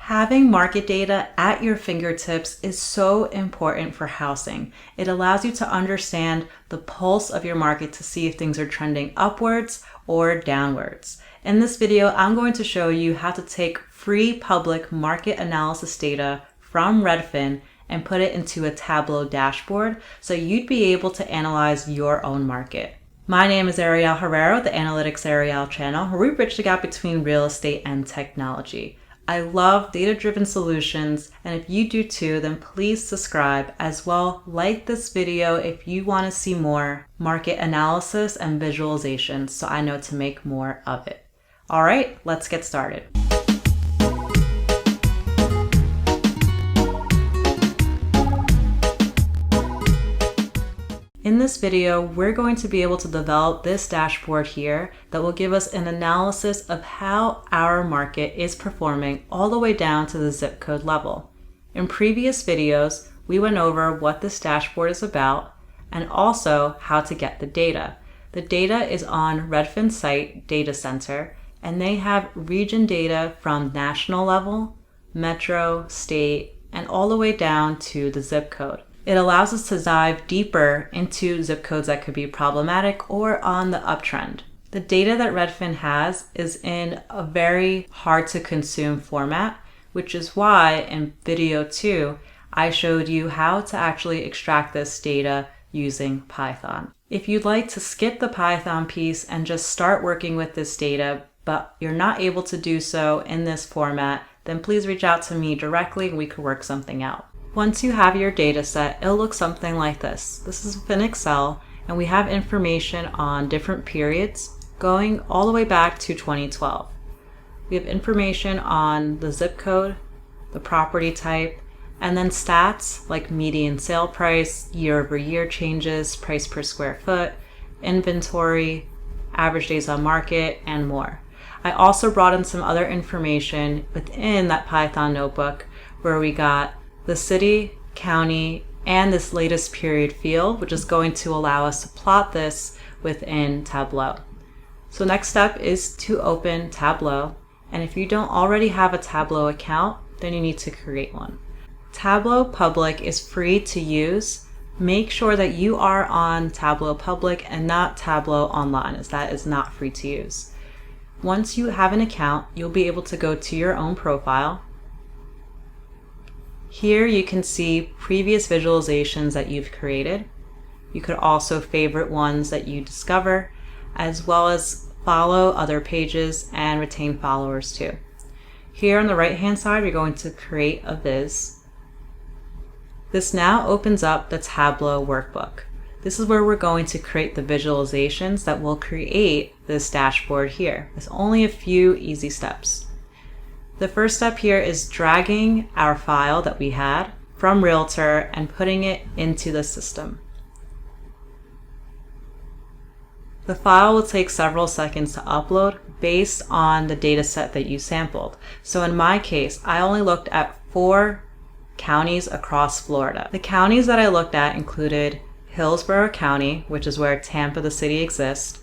Having market data at your fingertips is so important for housing. It allows you to understand the pulse of your market to see if things are trending upwards or downwards. In this video, I'm going to show you how to take free public market analysis data from Redfin and put it into a Tableau dashboard so you'd be able to analyze your own market. My name is Ariel Herrero, the AnalyticsAriel channel, where we bridge the gap between real estate and technology. I love data-driven solutions, and if you do too, then please subscribe. As well, like this video if you want to see more market analysis and visualizations so I know to make more of it. All right, let's get started. In this video, we're going to be able to develop this dashboard here that will give us an analysis of how our market is performing all the way down to the zip code level. In previous videos, we went over what this dashboard is about and also how to get the data. The data is on Redfin's site Data Center, and they have region data from national level, metro, state, and all the way down to the zip code. It allows us to dive deeper into zip codes that could be problematic or on the uptrend. The data that Redfin has is in a very hard to consume format, which is why in video 2, I showed you how to actually extract this data using Python. If you'd like to skip the Python piece and just start working with this data, but you're not able to do so in this format, then please reach out to me directly and we could work something out. Once you have your data set, it'll look something like this. This is in Excel, and we have information on different periods going all the way back to 2012. We have information on the zip code, the property type, and then stats like median sale price, year-over-year changes, price per square foot, inventory, average days on market, and more. I also brought in some other information within that Python notebook where we got the city, county, and this latest period field, which is going to allow us to plot this within Tableau. So next step is to open Tableau. And if you don't already have a Tableau account, then you need to create one. Tableau Public is free to use. Make sure that you are on Tableau Public and not Tableau Online, as that is not free to use. Once you have an account, you'll be able to go to your own profile. Here you can see previous visualizations that you've created. You could also favorite ones that you discover, as well as follow other pages and retain followers too. Here on the right hand side, we're going to create a viz. This now opens up the Tableau workbook. This is where we're going to create the visualizations that will create this dashboard here. There's only a few easy steps. The first step here is dragging our file that we had from Realtor and putting it into the system. The file will take several seconds to upload based on the data set that you sampled. So in my case, I only looked at 4 counties across Florida. The counties that I looked at included Hillsborough County, which is where Tampa the city exists,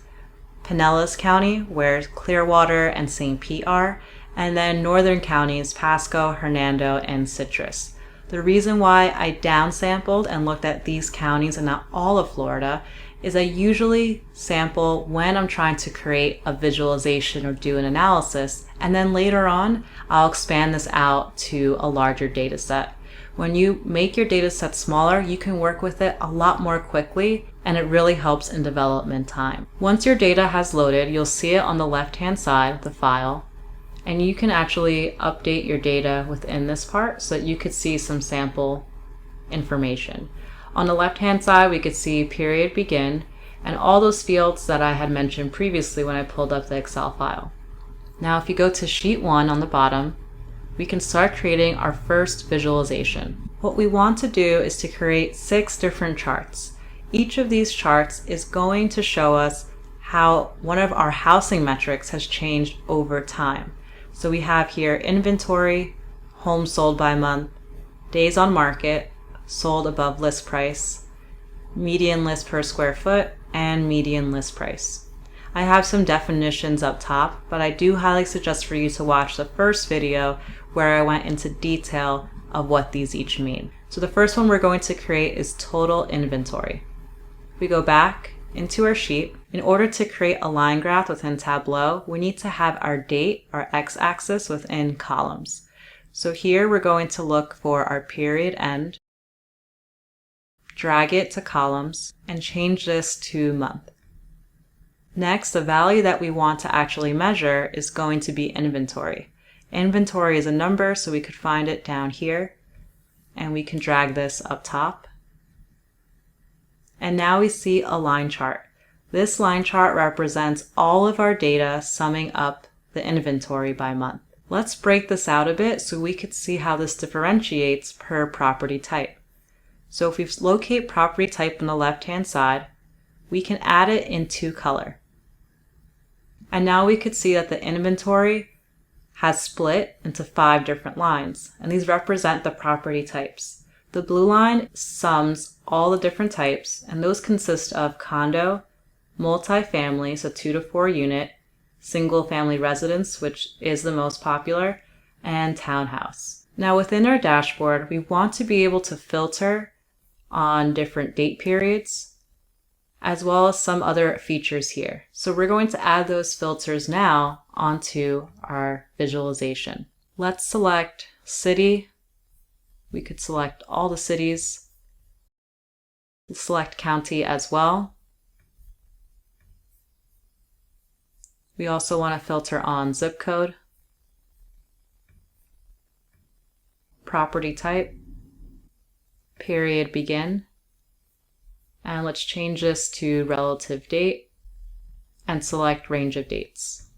Pinellas County, where Clearwater and St. Pete are, and then northern counties, Pasco, Hernando, and Citrus. The reason why I downsampled and looked at these counties and not all of Florida is I usually sample when I'm trying to create a visualization or do an analysis, and then later on, I'll expand this out to a larger data set. When you make your data set smaller, you can work with it a lot more quickly, and it really helps in development time. Once your data has loaded, you'll see it on the left-hand side of the file, and you can actually update your data within this part so that you could see some sample information. On the left-hand side, we could see period begin and all those fields that I had mentioned previously when I pulled up the Excel file. Now, if you go to sheet 1 on the bottom, we can start creating our first visualization. What we want to do is to create 6 different charts. Each of these charts is going to show us how one of our housing metrics has changed over time. So we have here inventory, homes sold by month, days on market, sold above list price, median list per square foot, and median list price. I have some definitions up top, but I do highly suggest for you to watch the first video where I went into detail of what these each mean. So the first one we're going to create is total inventory. We go back into our sheet. In order to create a line graph within Tableau, we need to have our date, our x-axis, within columns. So here we're going to look for our period end, drag it to columns, and change this to month. Next, the value that we want to actually measure is going to be inventory. Inventory is a number, so we could find it down here, and we can drag this up top. And now we see a line chart. This line chart represents all of our data summing up the inventory by month. Let's break this out a bit so we could see how this differentiates per property type. So if we locate property type on the left-hand side, we can add it into color. And now we could see that the inventory has split into 5 different lines, and these represent the property types. The blue line sums all the different types, and those consist of condo, multifamily, so 2 to 4 unit, single family residence, which is the most popular, and townhouse. Now within our dashboard, we want to be able to filter on different date periods, as well as some other features here. So we're going to add those filters now onto our visualization. Let's select city. We could select all the cities, select county as well. We also want to filter on zip code, property type, period begin, and let's change this to relative date and select range of dates.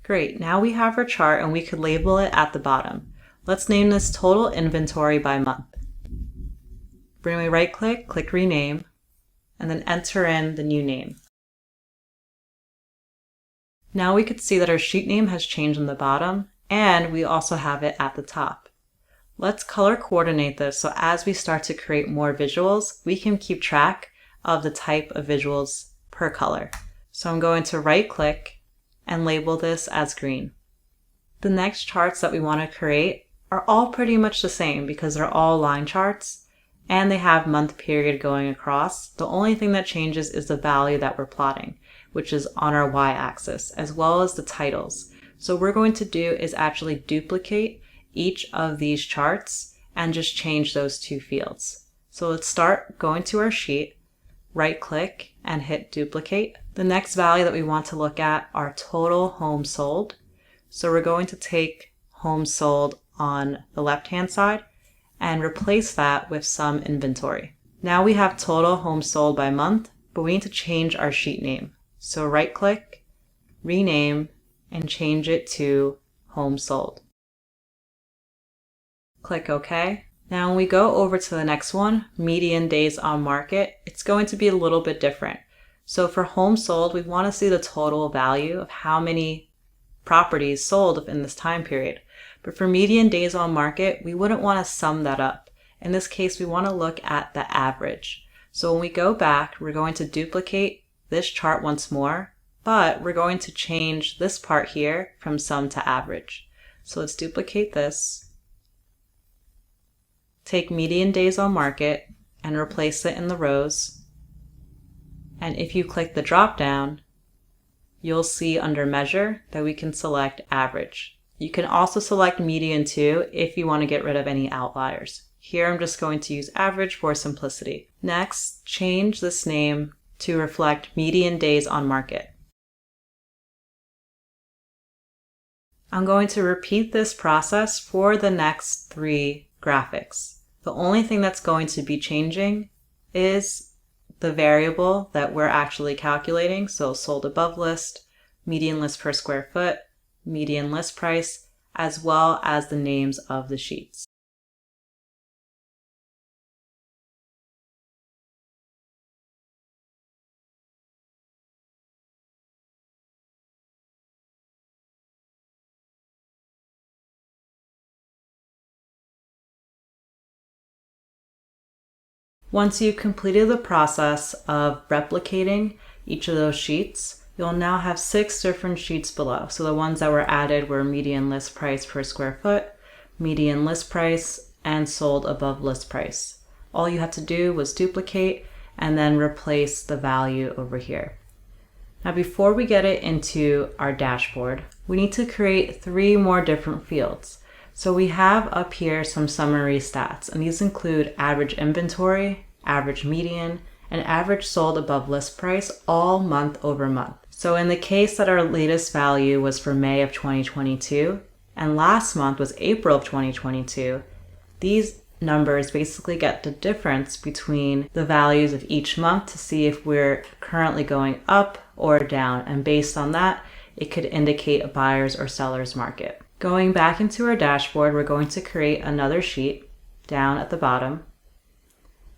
Great, now we have our chart and we could label it at the bottom. Let's name this total inventory by month. Bring my right click, click rename, and then enter in the new name. Now we could see that our sheet name has changed on the bottom, and we also have it at the top. Let's color coordinate this so as we start to create more visuals, we can keep track of the type of visuals per color. So I'm going to right click and label this as green. The next charts that we want to create are all pretty much the same because they're all line charts and they have month period going across. The only thing that changes is the value that we're plotting, which is on our y-axis, as well as the titles. So what we're going to do is actually duplicate each of these charts and just change those 2 fields. So let's start going to our sheet, right click and hit duplicate. The next value that we want to look at are total homes sold. So we're going to take homes sold on the left-hand side and replace that with some inventory. Now we have total homes sold by month, but we need to change our sheet name. So right click, rename, and change it to homes sold. Click OK. Now when we go over to the next one, median days on market, it's going to be a little bit different. So for homes sold, we want to see the total value of how many properties sold within this time period. But for median days on market, we wouldn't want to sum that up. In this case, we want to look at the average. So when we go back, we're going to duplicate this chart once more, but we're going to change this part here from sum to average. So let's duplicate this, take median days on market and replace it in the rows. And if you click the drop down, you'll see under measure that we can select average. You can also select median too if you want to get rid of any outliers. Here I'm just going to use average for simplicity. Next, change this name to reflect median days on market. I'm going to repeat this process for the next 3 graphics. The only thing that's going to be changing is the variable that we're actually calculating. So sold above list, median list per square foot, median list price, as well as the names of the sheets. Once you've completed the process of replicating each of those sheets, You'll now have 6 different sheets below. So the ones that were added were median list price per square foot, median list price, and sold above list price. All you had to do was duplicate and then replace the value over here. Now before we get it into our dashboard, we need to create 3 more different fields. So we have up here some summary stats, and these include average inventory, average median, and average sold above list price, all month over month. So in the case that our latest value was for May of 2022, and last month was April of 2022, these numbers basically get the difference between the values of each month to see if we're currently going up or down. And based on that, it could indicate a buyer's or seller's market. Going back into our dashboard, we're going to create another sheet down at the bottom.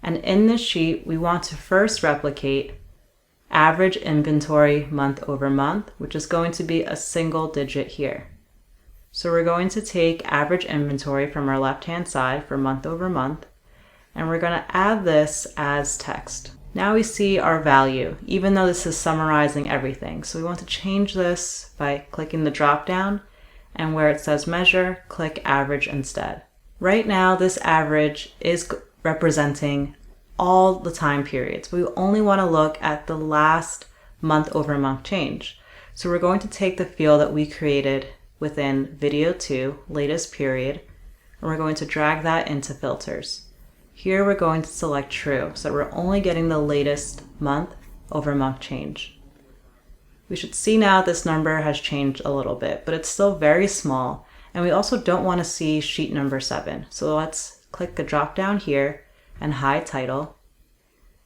And in this sheet, we want to first replicate average inventory month over month, which is going to be a single digit here. So we're going to take average inventory from our left-hand side for month over month, and we're going to add this as text. Now we see our value, even though this is summarizing everything. So we want to change this by clicking the drop down, and where it says measure, click average instead. Right now, this average is representing all the time periods. We only want to look at the last month over month change. So we're going to take the field that we created within video 2, latest period, and we're going to drag that into filters. Here we're going to select true, so we're only getting the latest month over month change. We should see now this number has changed a little bit, but it's still very small, and we also don't want to see sheet number 7. So let's click the drop down here and hide title,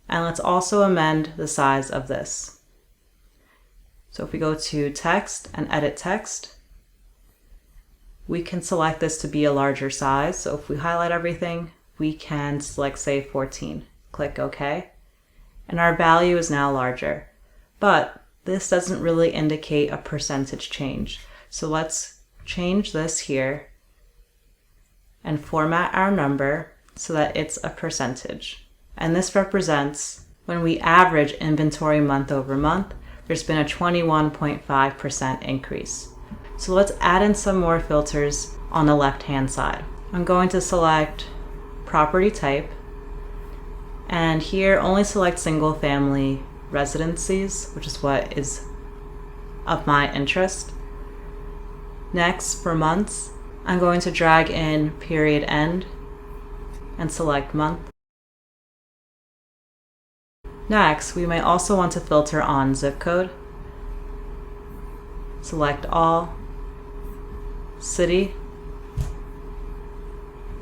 and let's also amend the size of this. So if we go to text and edit text, we can select this to be a larger size. So if we highlight everything, we can select, say, 14. Click OK. And our value is now larger. But this doesn't really indicate a percentage change. So let's change this here and format our number so that it's a percentage. And this represents when we average inventory month over month, there's been a 21.5% increase. So let's add in some more filters on the left-hand side. I'm going to select property type, and here only select single family residencies, which is what is of my interest. Next, for months, I'm going to drag in period end and select month. Next, we may also want to filter on zip code. Select all, city,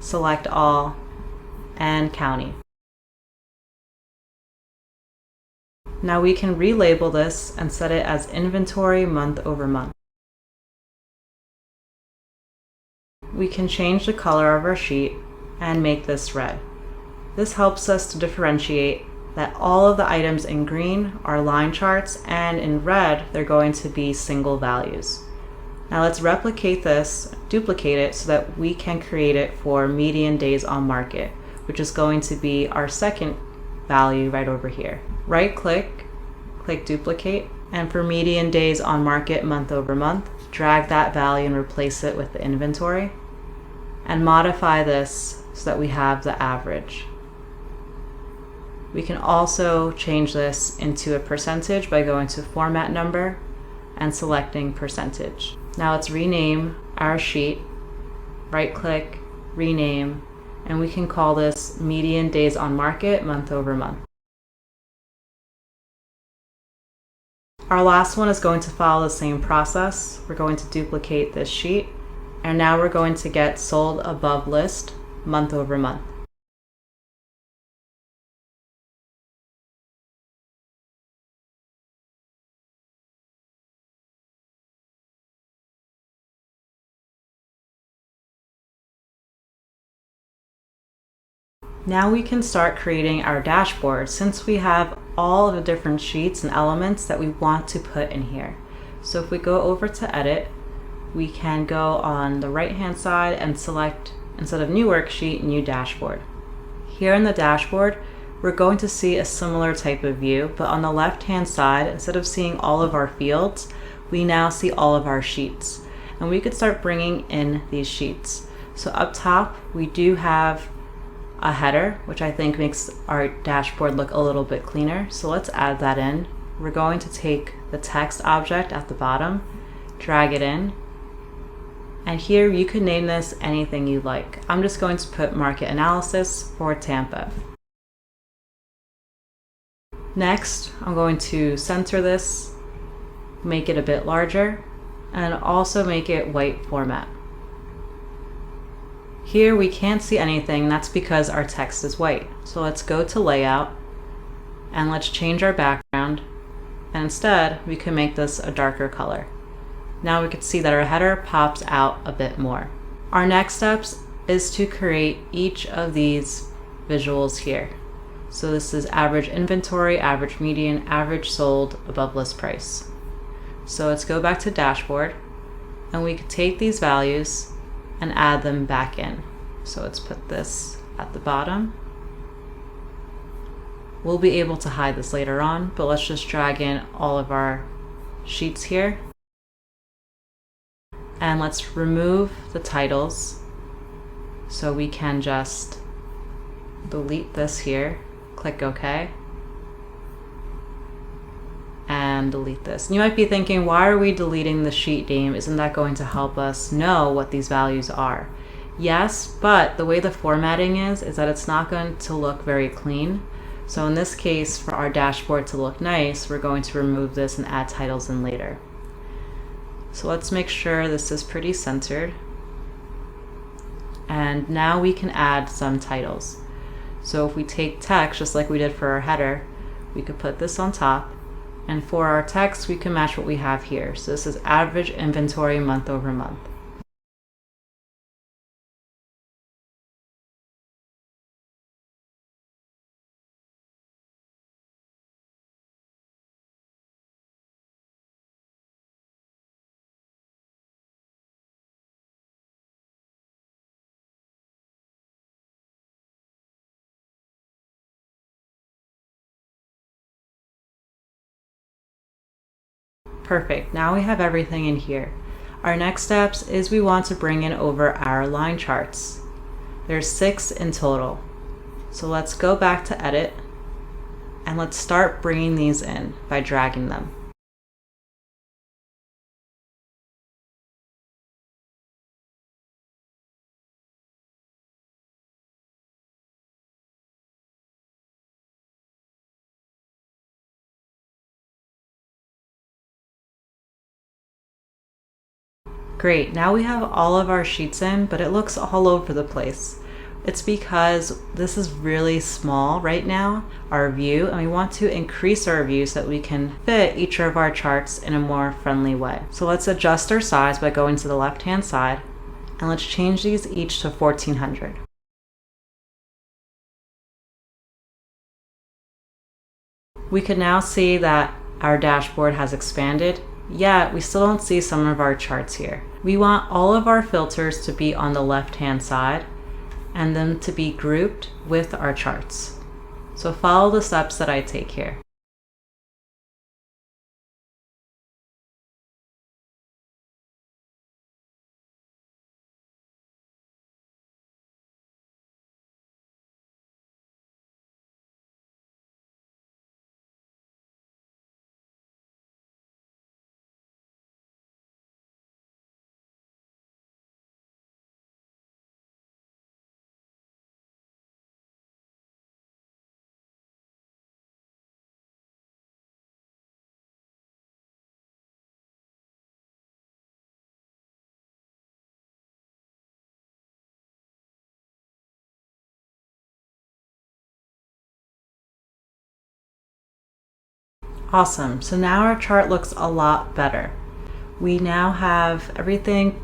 select all, and county. Now we can relabel this and set it as inventory month over month. We can change the color of our sheet and make this red. This helps us to differentiate that all of the items in green are line charts, and in red they're going to be single values. Now let's replicate this, duplicate it, so that we can create it for median days on market, which is going to be our second value right over here. Right click, click duplicate, and for median days on market month over month, drag that value and replace it with the inventory, and modify this so that we have the average. We can also change this into a percentage by going to format number and selecting percentage. Now let's rename our sheet, right click, rename, and we can call this median days on market month over month. Our last one is going to follow the same process. We're going to duplicate this sheet, and now we're going to get sold above list month over month. Now we can start creating our dashboard, since we have all of the different sheets and elements that we want to put in here. So if we go over to edit, we can go on the right hand side and select, instead of new worksheet, new dashboard. Here in the dashboard, we're going to see a similar type of view, but on the left-hand side, instead of seeing all of our fields, we now see all of our sheets. And we could start bringing in these sheets. So up top, we do have a header, which I think makes our dashboard look a little bit cleaner. So let's add that in. We're going to take the text object at the bottom, drag it in, and here you can name this anything you like. I'm just going to put market analysis for Tampa. Next, I'm going to center this, make it a bit larger, and also make it white format. Here we can't see anything, that's because our text is white. So let's go to layout and let's change our background, and instead we can make this a darker color. Now we can see that our header pops out a bit more. Our next steps is to create each of these visuals here. So this is average inventory, average median, average sold, above list price. So let's go back to dashboard, and we can take these values and add them back in. So let's put this at the bottom. We'll be able to hide this later on, but let's just drag in all of our sheets here. And let's remove the titles. So we can just delete this here, click OK, and delete this. And you might be thinking, why are we deleting the sheet name? Isn't that going to help us know what these values are? Yes, but the way the formatting is that it's not going to look very clean. So in this case, for our dashboard to look nice, we're going to remove this and add titles in later. So let's make sure this is pretty centered. And now we can add some titles. So if we take text, just like we did for our header, we could put this on top. And for our text, we can match what we have here. So this is average inventory month over month. Perfect, now we have everything in here. Our next steps is we want to bring in over our line charts. There's 6 in total. So let's go back to edit and let's start bringing these in by dragging them. Great, now we have all of our sheets in, but it looks all over the place. It's because this is really small right now, our view, and we want to increase our view so that we can fit each of our charts in a more friendly way. So let's adjust our size by going to the left-hand side, and let's change these each to 1400. We can now see that our dashboard has expanded, yet we still don't see some of our charts here. We want all of our filters to be on the left-hand side and them to be grouped with our charts. So follow the steps that I take here. Awesome, so now our chart looks a lot better. We now have everything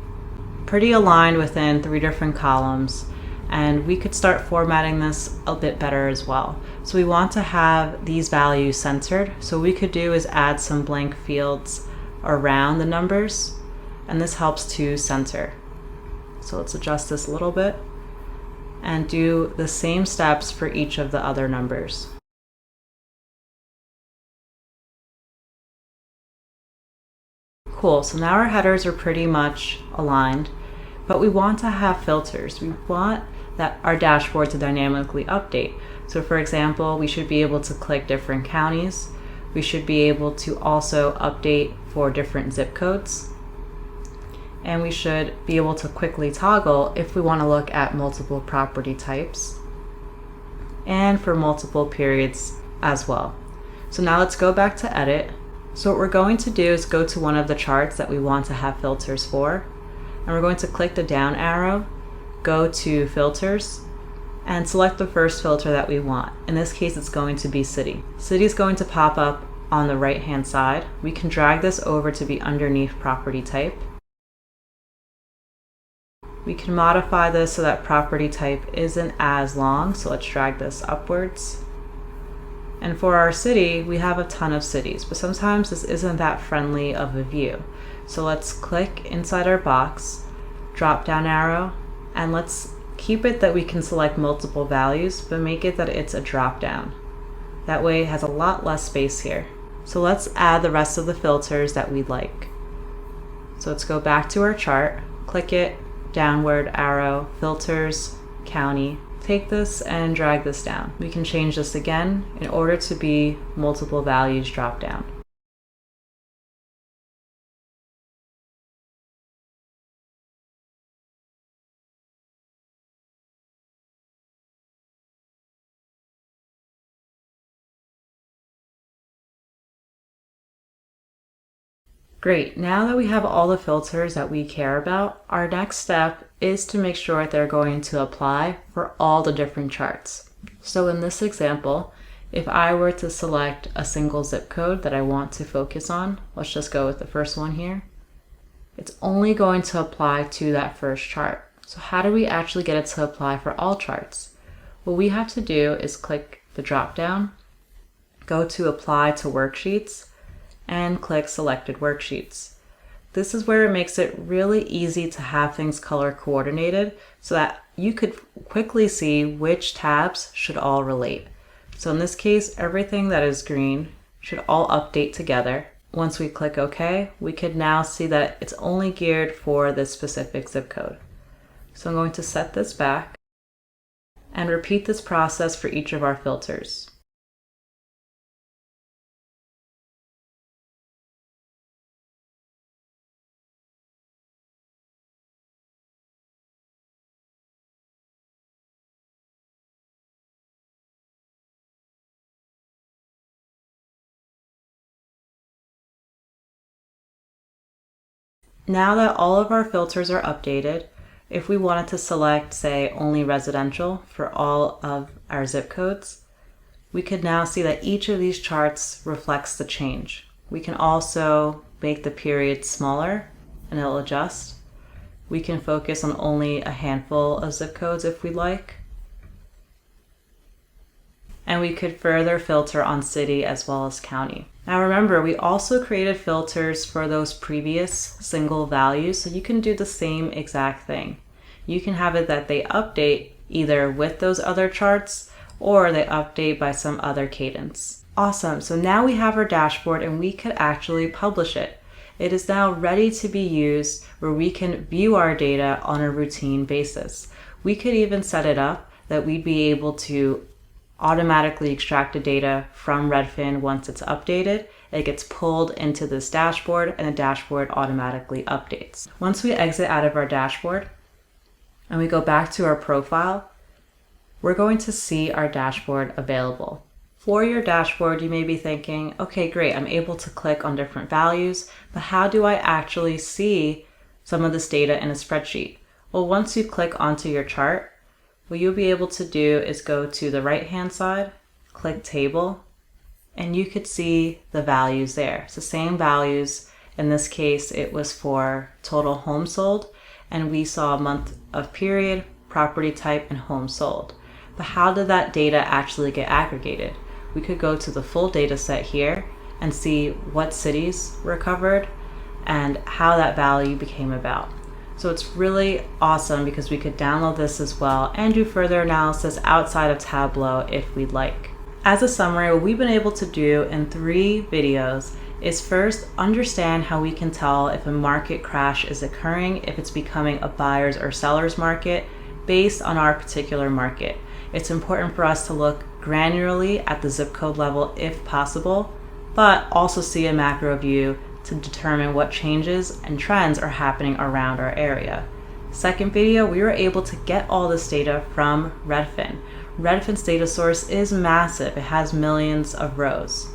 pretty aligned within 3 different columns, and we could start formatting this a bit better as well. So we want to have these values centered. So what we could do is add some blank fields around the numbers, and this helps to center. So let's adjust this a little bit. and do the same steps for each of the other numbers. Cool, so now our headers are pretty much aligned, but we want to have filters. We want that our dashboard to dynamically update. So for example, we should be able to click different counties. We should be able to also update for different zip codes. And we should be able to quickly toggle if we want to look at multiple property types and for multiple periods as well. So now let's go back to edit. So what we're going to do is go to one of the charts that we want to have filters for, and we're going to click the down arrow, go to filters, and select the first filter that we want. In this case, it's going to be city. City is going to pop up on the right hand side. We can drag this over to be underneath property type. We can modify this so that property type isn't as long, so let's drag this upwards. And for our city, we have a ton of cities, but sometimes this isn't that friendly of a view. So let's click inside our box, drop down arrow, and let's keep it that we can select multiple values, but make it that it's a drop down. That way it has a lot less space here. So let's add the rest of the filters that we'd like. So let's go back to our chart, click it, downward arrow, filters, county. Take this and drag this down. We can change this again in order to be multiple values drop down. Great, now that we have all the filters that we care about, our next step is to make sure they're going to apply for all the different charts. So in this example, if I were to select a single zip code that I want to focus on, let's just go with the first one here, it's only going to apply to that first chart. So how do we actually get it to apply for all charts? What we have to do is click the drop down, go to apply to worksheets, and click selected worksheets. This is where it makes it really easy to have things color coordinated so that you could quickly see which tabs should all relate. So in this case, everything that is green should all update together. Once we click OK, we could now see that it's only geared for this specific zip code. So I'm going to set this back and repeat this process for each of our filters. Now that all of our filters are updated, if we wanted to select, say, only residential for all of our zip codes, we could now see that each of these charts reflects the change. We can also make the period smaller and it'll adjust. We can focus on only a handful of zip codes if we like. And we could further filter on city as well as county. Now remember, we also created filters for those previous single values, so you can do the same exact thing. You can have it that they update either with those other charts or they update by some other cadence. Awesome, so now we have our dashboard and we could actually publish it. It is now ready to be used where we can view our data on a routine basis. We could even set it up that we'd be able to automatically extract the data from Redfin once it's updated. It gets pulled into this dashboard and the dashboard automatically updates. Once we exit out of our dashboard and we go back to our profile, we're going to see our dashboard available. For your dashboard, you may be thinking, okay, great, I'm able to click on different values, but how do I actually see some of this data in a spreadsheet? Well, once you click onto your chart, what you'll be able to do is go to the right-hand side, click Table, and you could see the values there. It's the same values. In this case, it was for total homes sold, and we saw month of period, property type, and home sold. But how did that data actually get aggregated? We could go to the full data set here and see what cities were covered and how that value became about. So it's really awesome because we could download this as well and do further analysis outside of Tableau if we'd like. As a summary, what we've been able to do in 3 videos is first understand how we can tell if a market crash is occurring, if it's becoming a buyer's or seller's market based on our particular market. It's important for us to look granularly at the zip code level if possible, but also see a macro view to determine what changes and trends are happening around our area. Second video, we were able to get all this data from Redfin. Redfin's data source is massive. It has millions of rows.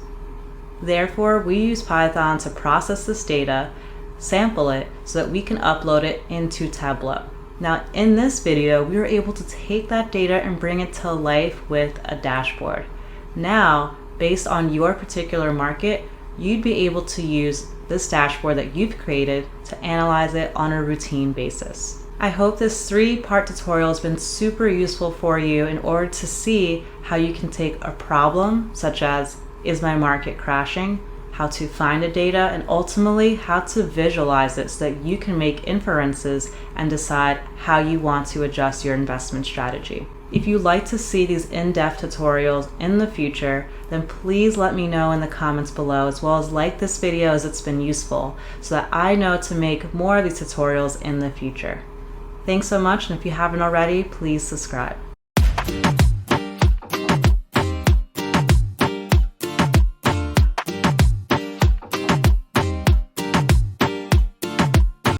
Therefore, we use Python to process this data, sample it, so that we can upload it into Tableau. Now, in this video, we were able to take that data and bring it to life with a dashboard. Now, based on your particular market, you'd be able to use this dashboard that you've created to analyze it on a routine basis. I hope this 3-part tutorial has been super useful for you in order to see how you can take a problem, such as, is my market crashing? How to find the data, and ultimately how to visualize it so that you can make inferences and decide how you want to adjust your investment strategy. If you'd like to see these in-depth tutorials in the future, then please let me know in the comments below, as well as like this video as it's been useful, so that I know to make more of these tutorials in the future. Thanks so much, and if you haven't already, please subscribe.